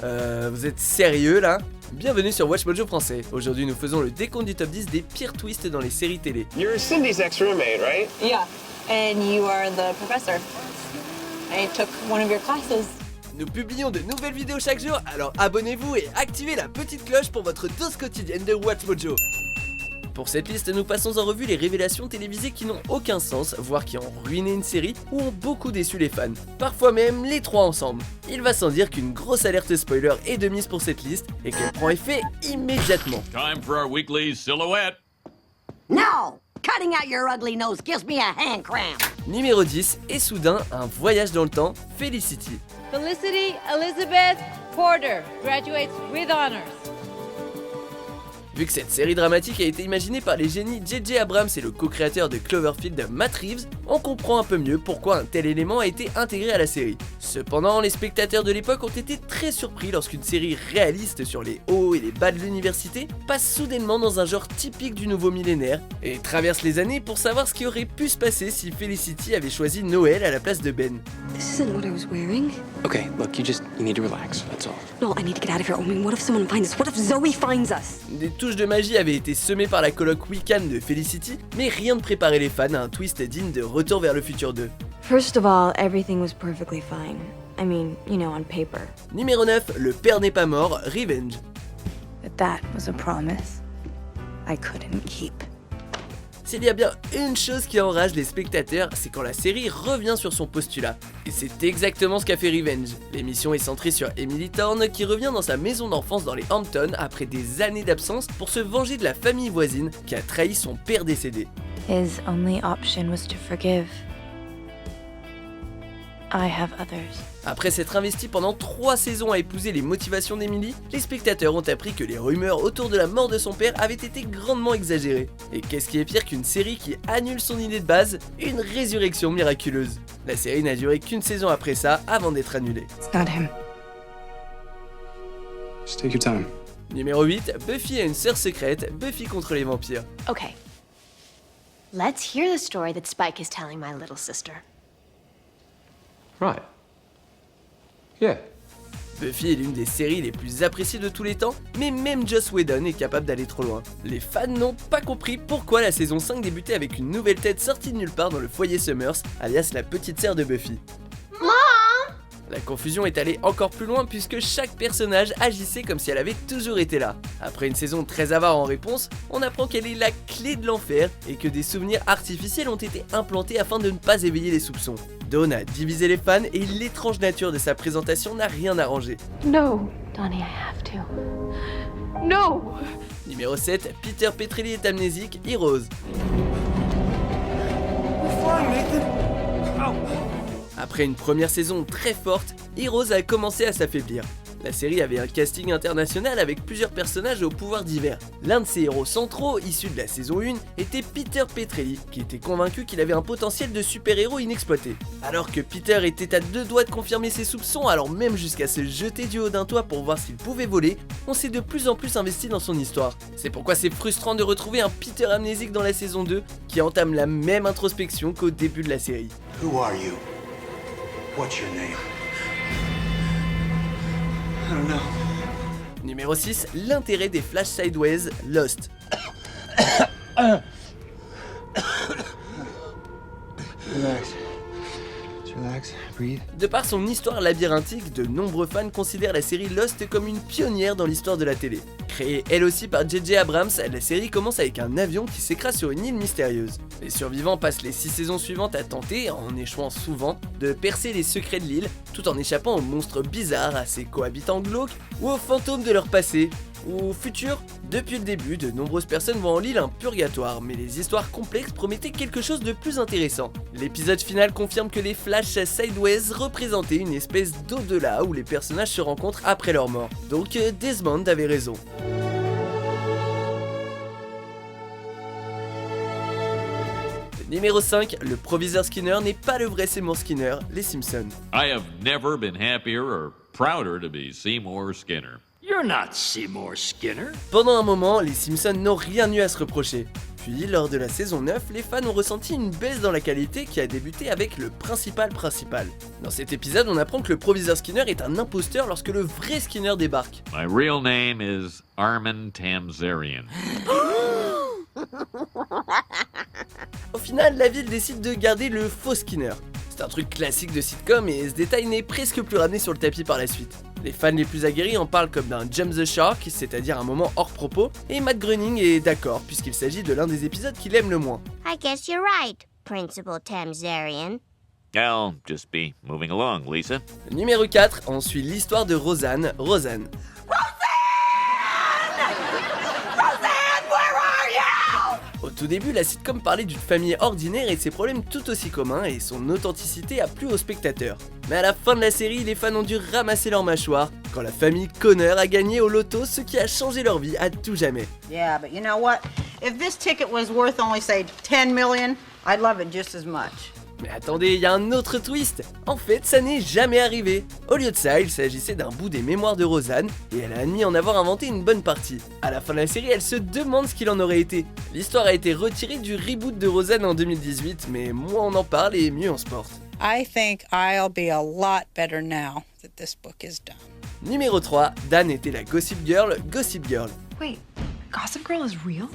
Vous êtes sérieux là? Bienvenue sur Watch Mojo français. Aujourd'hui nous faisons le décompte du top 10 des pires twists dans les séries télé. You're Cindy's ex-roommate, right? Yeah, and you are the professor. I took one of your classes. Nous publions de nouvelles vidéos chaque jour, alors abonnez-vous et activez la petite cloche pour votre dose quotidienne de Watch Mojo. Pour cette liste, nous passons en revue les révélations télévisées qui n'ont aucun sens, voire qui ont ruiné une série ou ont beaucoup déçu les fans. Parfois même les trois ensemble. Il va sans dire qu'une grosse alerte spoiler est de mise pour cette liste et qu'elle prend effet immédiatement. Time for our weekly silhouette. No! Cutting out your ugly nose gives me a hand cramp. Numéro 10, et soudain, un voyage dans le temps, Felicity. Felicity Elizabeth Porter graduates with honors. Vu que cette série dramatique a été imaginée par les génies J.J. Abrams et le co-créateur de Cloverfield, Matt Reeves, on comprend un peu mieux pourquoi un tel élément a été intégré à la série. Cependant, les spectateurs de l'époque ont été très surpris lorsqu'une série réaliste sur les hauts et les bas de l'université passe soudainement dans un genre typique du nouveau millénaire et traverse les années pour savoir ce qui aurait pu se passer si Felicity avait choisi Noël à la place de Ben. This isn't what I was wearing. Okay, look, you need to relax, that's all. No, I need to get out of here. I mean, what if someone finds us? What if Zoe finds us? Des touches de magie avaient été semées par la coloc Wiccan de Felicity, mais rien ne préparait les fans à un twist digne de Retour vers le futur 2. First of all, everything was perfectly fine. I mean, you know, on paper. Numéro 9, le père n'est pas mort, Revenge. But that was a promise I couldn't keep. S'il y a bien une chose qui enrage les spectateurs, c'est quand la série revient sur son postulat. Et c'est exactement ce qu'a fait Revenge. L'émission est centrée sur Emily Thorne qui revient dans sa maison d'enfance dans les Hamptons après des années d'absence pour se venger de la famille voisine qui a trahi son père décédé. His only option was to forgive. I have others. Après s'être investi pendant 3 saisons à épouser les motivations d'Emily, les spectateurs ont appris que les rumeurs autour de la mort de son père avaient été grandement exagérées. Et qu'est-ce qui est pire qu'une série qui annule son idée de base? Une résurrection miraculeuse. La série n'a duré qu'une saison après ça avant d'être annulée. It's not him. Just take your time. Numéro 8, Buffy a une sœur secrète, Buffy contre les vampires. Okay. Let's hear the story that Spike is telling my little sister. Right. Yeah. Buffy est l'une des séries les plus appréciées de tous les temps, mais même Joss Whedon est capable d'aller trop loin. Les fans n'ont pas compris pourquoi la saison 5 débutait avec une nouvelle tête sortie de nulle part dans le foyer Summers, alias la petite sœur de Buffy. La confusion est allée encore plus loin puisque chaque personnage agissait comme si elle avait toujours été là. Après une saison très avare en réponse, on apprend qu'elle est la clé de l'enfer et que des souvenirs artificiels ont été implantés afin de ne pas éveiller les soupçons. Dawn a divisé les fans et l'étrange nature de sa présentation n'a rien arrangé. No, Donnie, I have to. No! Numéro 7, Peter Petrelli est amnésique, Heroes. Après une première saison très forte, Heroes a commencé à s'affaiblir. La série avait un casting international avec plusieurs personnages aux pouvoirs divers. L'un de ses héros centraux, issus de la saison 1, était Peter Petrelli, qui était convaincu qu'il avait un potentiel de super-héros inexploité. Alors que Peter était à 2 doigts de confirmer ses soupçons, allant même jusqu'à se jeter du haut d'un toit pour voir s'il pouvait voler, on s'est de plus en plus investi dans son histoire. C'est pourquoi c'est frustrant de retrouver un Peter amnésique dans la saison 2, qui entame la même introspection qu'au début de la série. Who are you? What's your name? I don't know. Numéro 6, l'intérêt des Flash Sideways, Lost. Relax. Just relax, breathe. De par son histoire labyrinthique, de nombreux fans considèrent la série Lost comme une pionnière dans l'histoire de la télé. Créée elle aussi par J.J. Abrams, la série commence avec un avion qui s'écrase sur une île mystérieuse. Les survivants passent les 6 saisons suivantes à tenter, en échouant souvent, de percer les secrets de l'île, tout en échappant aux monstres bizarres, à ses cohabitants glauques, ou aux fantômes de leur passé, ou au futur. Depuis le début, de nombreuses personnes voient en l'île un purgatoire, mais les histoires complexes promettaient quelque chose de plus intéressant. L'épisode final confirme que les Flash Sideways représentaient une espèce d'au-delà où les personnages se rencontrent après leur mort. Donc Desmond avait raison. Numéro 5, le proviseur Skinner n'est pas le vrai Seymour Skinner, les Simpsons. I have never been happier or prouder to be Seymour Skinner. You're not Seymour Skinner. Pendant un moment, les Simpsons n'ont rien eu à se reprocher. Puis, lors de la saison 9, les fans ont ressenti une baisse dans la qualité qui a débuté avec le principal. Dans cet épisode, on apprend que le proviseur Skinner est un imposteur lorsque le vrai Skinner débarque. My real name is Armin Tamzarian. Au final, la ville décide de garder le faux Skinner. C'est un truc classique de sitcom et ce détail n'est presque plus ramené sur le tapis par la suite. Les fans les plus aguerris en parlent comme d'un jump the shark, c'est-à-dire un moment hors propos, et Matt Groening est d'accord puisqu'il s'agit de l'un des épisodes qu'il aime le moins. I guess you're right, Principal Tamzarian. I'll just be moving along, Lisa. Numéro 4, on suit l'histoire de Roseanne. Au tout début, la sitcom parlait d'une famille ordinaire et de ses problèmes tout aussi communs et son authenticité a plu aux spectateurs. Mais à la fin de la série, les fans ont dû ramasser leur mâchoire quand la famille Connor a gagné au loto, ce qui a changé leur vie à tout jamais. Yeah, but you know what? If this ticket was worth only say 10 million, I'd love it just as much. Mais attendez, il y a un autre twist. En fait, ça n'est jamais arrivé. Au lieu de ça, il s'agissait d'un bout des mémoires de Roseanne, et elle a admis en avoir inventé une bonne partie. À la fin de la série, elle se demande ce qu'il en aurait été. L'histoire a été retirée du reboot de Roseanne en 2018, mais moins on en parle et mieux on se porte. I think I'll be a lot better now that this book is done. Numéro 3, Dan était la Gossip Girl. Wait, Gossip Girl is real?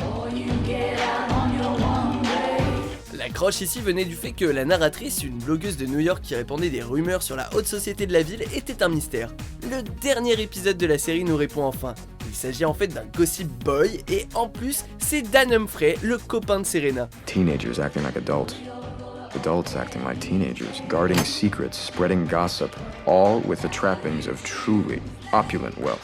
La croche ici venait du fait que la narratrice, une blogueuse de New York qui répandait des rumeurs sur la haute société de la ville, était un mystère. Le dernier épisode de la série nous répond enfin. Il s'agit en fait d'un gossip boy et en plus, c'est Dan Humphrey, le copain de Serena. Teenagers acting like adults. Adults acting like teenagers, guarding secrets, spreading gossip, all with the trappings of truly opulent wealth.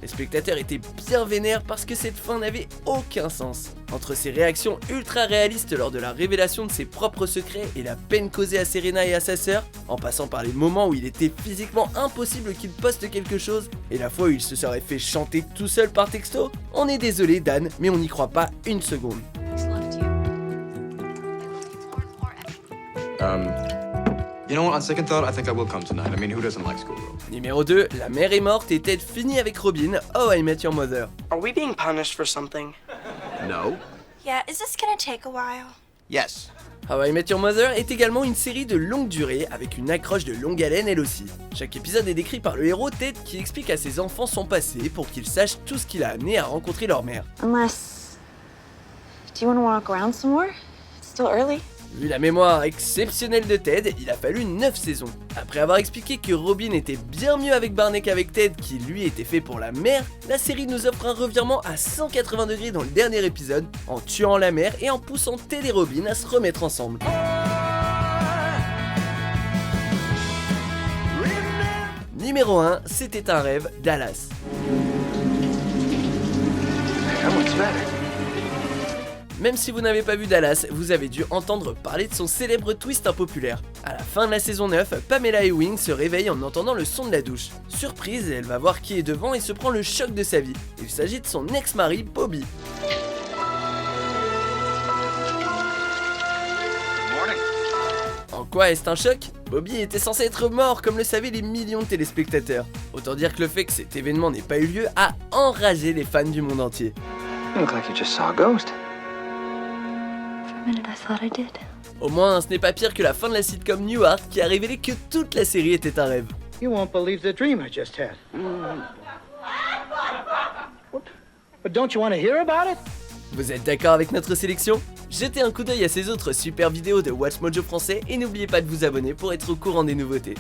Les spectateurs étaient bien vénères parce que cette fin n'avait aucun sens. Entre ses réactions ultra réalistes lors de la révélation de ses propres secrets et la peine causée à Serena et à sa sœur, en passant par les moments où il était physiquement impossible qu'il poste quelque chose, et la fois où il se serait fait chanter tout seul par texto, on est désolé Dan, mais on n'y croit pas une seconde. You know what, on second thought, I think I will come tonight. I mean, who doesn't like schoolgirls? Numéro 2, la mère est morte et Ted finit avec Robin, How I Met Your Mother. Are we being punished for something? No. Yeah, is this gonna take a while? Yes. How I Met Your Mother est également une série de longue durée avec une accroche de longue haleine elle aussi. Chaque épisode est décrit par le héros Ted qui explique à ses enfants son passé pour qu'ils sachent tout ce qui l'a amené à rencontrer leur mère. Unless... Do you want to walk around some more? It's still early. Vu la mémoire exceptionnelle de Ted, il a fallu 9 saisons. Après avoir expliqué que Robin était bien mieux avec Barney qu'avec Ted, qui lui était fait pour la mère, la série nous offre un revirement à 180 degrés dans le dernier épisode, en tuant la mère et en poussant Ted et Robin à se remettre ensemble. Numéro 1, c'était un rêve, Dallas. Même si vous n'avez pas vu Dallas, vous avez dû entendre parler de son célèbre twist impopulaire. À la fin de la saison 9, Pamela Ewing se réveille en entendant le son de la douche. Surprise, elle va voir qui est devant et se prend le choc de sa vie. Il s'agit de son ex-mari, Bobby. En quoi est-ce un choc? Bobby était censé être mort comme le savaient les millions de téléspectateurs. Autant dire que le fait que cet événement n'ait pas eu lieu a enragé les fans du monde entier. You look like you just saw a ghost. Au moins, ce n'est pas pire que la fin de la sitcom Newhart qui a révélé que toute la série était un rêve. You won't believe the dream I just had. But don't you want to hear about it? Vous êtes d'accord avec notre sélection? Jetez un coup d'œil à ces autres super vidéos de WatchMojo français et n'oubliez pas de vous abonner pour être au courant des nouveautés.